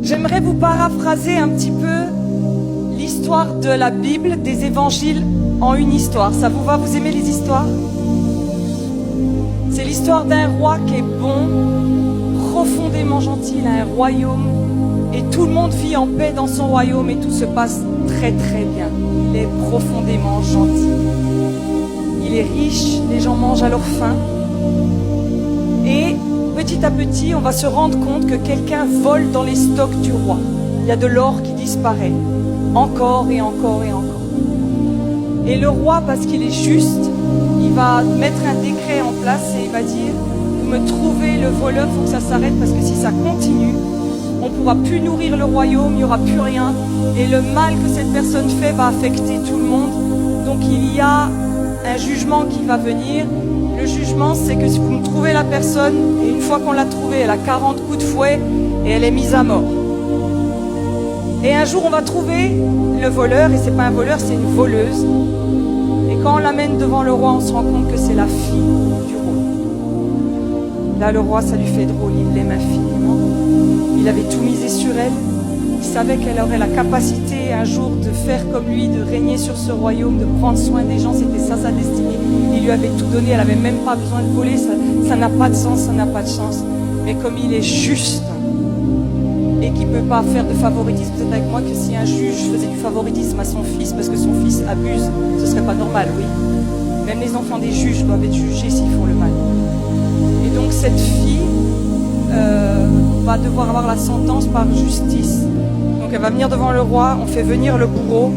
J'aimerais vous paraphraser un petit peu l'histoire de la Bible, des évangiles en une histoire. Ça vous va? Vous aimez les histoires? C'est l'histoire d'un roi qui est bon, profondément gentil, il a un royaume et tout le monde vit en paix dans son royaume et tout se passe très très bien. Il est profondément gentil. Il est riche, les gens mangent à leur faim. Et petit à petit, on va se rendre compte que quelqu'un vole dans les stocks du roi. Il y a de l'or qui disparaît, encore et encore et encore. Et le roi, parce qu'il est juste, il va mettre un décret en place et il va dire « Vous me trouvez le voleur, il faut que ça s'arrête parce que si ça continue, on ne pourra plus nourrir le royaume, il n'y aura plus rien. Et le mal que cette personne fait va affecter tout le monde. Donc il y a un jugement qui va venir. Le jugement, c'est que si vous me trouvez la personne, et une fois qu'on l'a trouvée, elle a 40 coups de fouet et elle est mise à mort. Et un jour, on va trouver le voleur, et c'est pas un voleur, c'est une voleuse. Et quand on l'amène devant le roi, on se rend compte que c'est la fille du roi. Là, le roi, ça lui fait drôle, il l'aime infiniment. Il avait tout misé sur elle. Il savait qu'elle aurait la capacité un jour de faire comme lui, de régner sur ce royaume, de prendre soin des gens, c'était ça sa destinée. Il lui avait tout donné, elle n'avait même pas besoin de voler, ça n'a pas de sens, ça n'a pas de chance. Mais comme il est juste et qu'il ne peut pas faire de favoritisme, vous êtes avec moi que si un juge faisait du favoritisme à son fils parce que son fils abuse, ce ne serait pas normal, oui. Même les enfants des juges doivent être jugés s'ils font le mal. Et donc cette fille va devoir avoir la sentence par justice. Donc elle va venir devant le roi, on fait venir le bourreau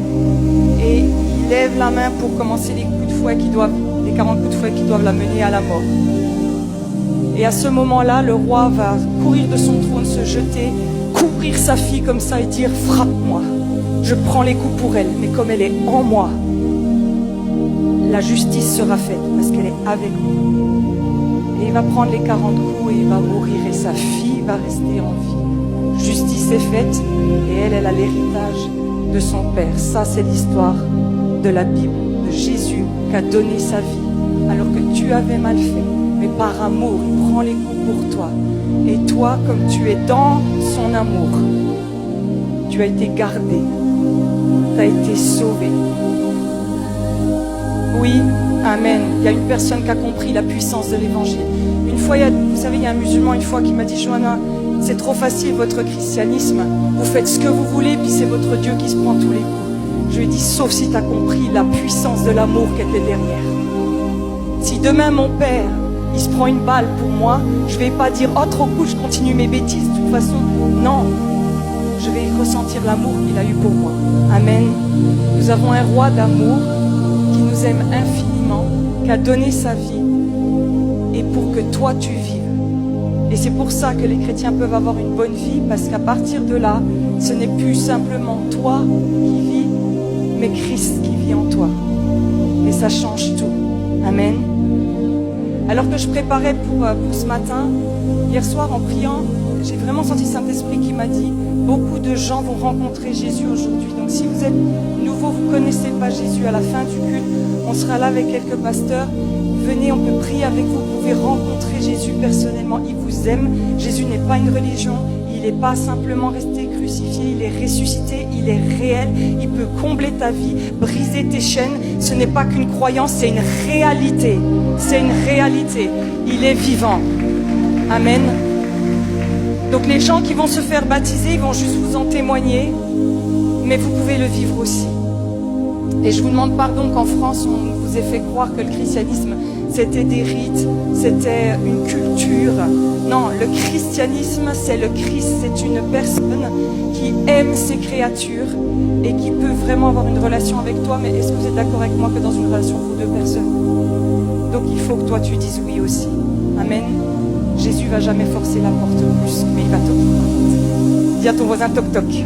et il lève la main pour commencer les coups de fouet les 40 coups de fouet qui doivent la mener à la mort. Et à ce moment-là, le roi va courir de son trône, se jeter, couvrir sa fille comme ça et dire « Frappe-moi, je prends les coups pour elle, mais comme elle est en moi, la justice sera faite parce qu'elle est avec moi. » Et il va prendre les 40 coups et il va mourir et sa fille va rester en vie. Justice est faite et elle a l'héritage de son père. Ça, c'est l'histoire de la Bible, de Jésus qui a donné sa vie alors que tu avais mal fait. Mais par amour, il prend les coups pour toi. Et toi, comme tu es dans son amour, tu as été gardé, tu as été sauvé. Oui, amen. Il y a une personne qui a compris la puissance de l'évangile. Une fois, vous savez, il y a un musulman une fois qui m'a dit « Johanna, c'est trop facile votre christianisme. Vous faites ce que vous voulez, puis c'est votre Dieu qui se prend tous les coups. » Je lui ai dit « Sauf si tu as compris la puissance de l'amour qui était derrière. Si demain mon père, il se prend une balle pour moi, je ne vais pas dire « Oh, trop cool, je continue mes bêtises de toute façon. » Non, je vais ressentir l'amour qu'il a eu pour moi. Amen. Nous avons un roi d'amour qui nous aime infiniment, qui a donné sa vie, et pour que toi tu vives. Et c'est pour ça que les chrétiens peuvent avoir une bonne vie, parce qu'à partir de là, ce n'est plus simplement toi qui vis, mais Christ qui vit en toi. Et ça change tout. Amen. Alors que je préparais pour ce matin, hier soir en priant, j'ai vraiment senti Saint-Esprit qui m'a dit « Beaucoup de gens vont rencontrer Jésus aujourd'hui. Donc si vous êtes nouveau, vous ne connaissez pas Jésus, à la fin du culte, on sera là avec quelques pasteurs. Venez, on peut prier avec vous. Vous pouvez rencontrer Jésus personnellement. Il vous aime. Jésus n'est pas une religion. Il n'est pas simplement resté crucifié. Il est ressuscité. Il est réel. Il peut combler ta vie, briser tes chaînes. Ce n'est pas qu'une croyance, c'est une réalité. C'est une réalité. Il est vivant. Amen. Donc les gens qui vont se faire baptiser, ils vont juste vous en témoigner. Mais vous pouvez le vivre aussi. Et je vous demande pardon qu'en France, on vous ait fait croire que le christianisme, c'était des rites, c'était une culture. Non, le christianisme, c'est le Christ, c'est une personne qui aime ses créatures et qui peut vraiment avoir une relation avec toi. Mais est-ce que vous êtes d'accord avec moi que dans une relation, vous deux personnes? Donc il faut que toi, tu dises oui aussi. Amen. Jésus va jamais forcer la porte plus, mais il va toquer. Dis à ton voisin toc toc.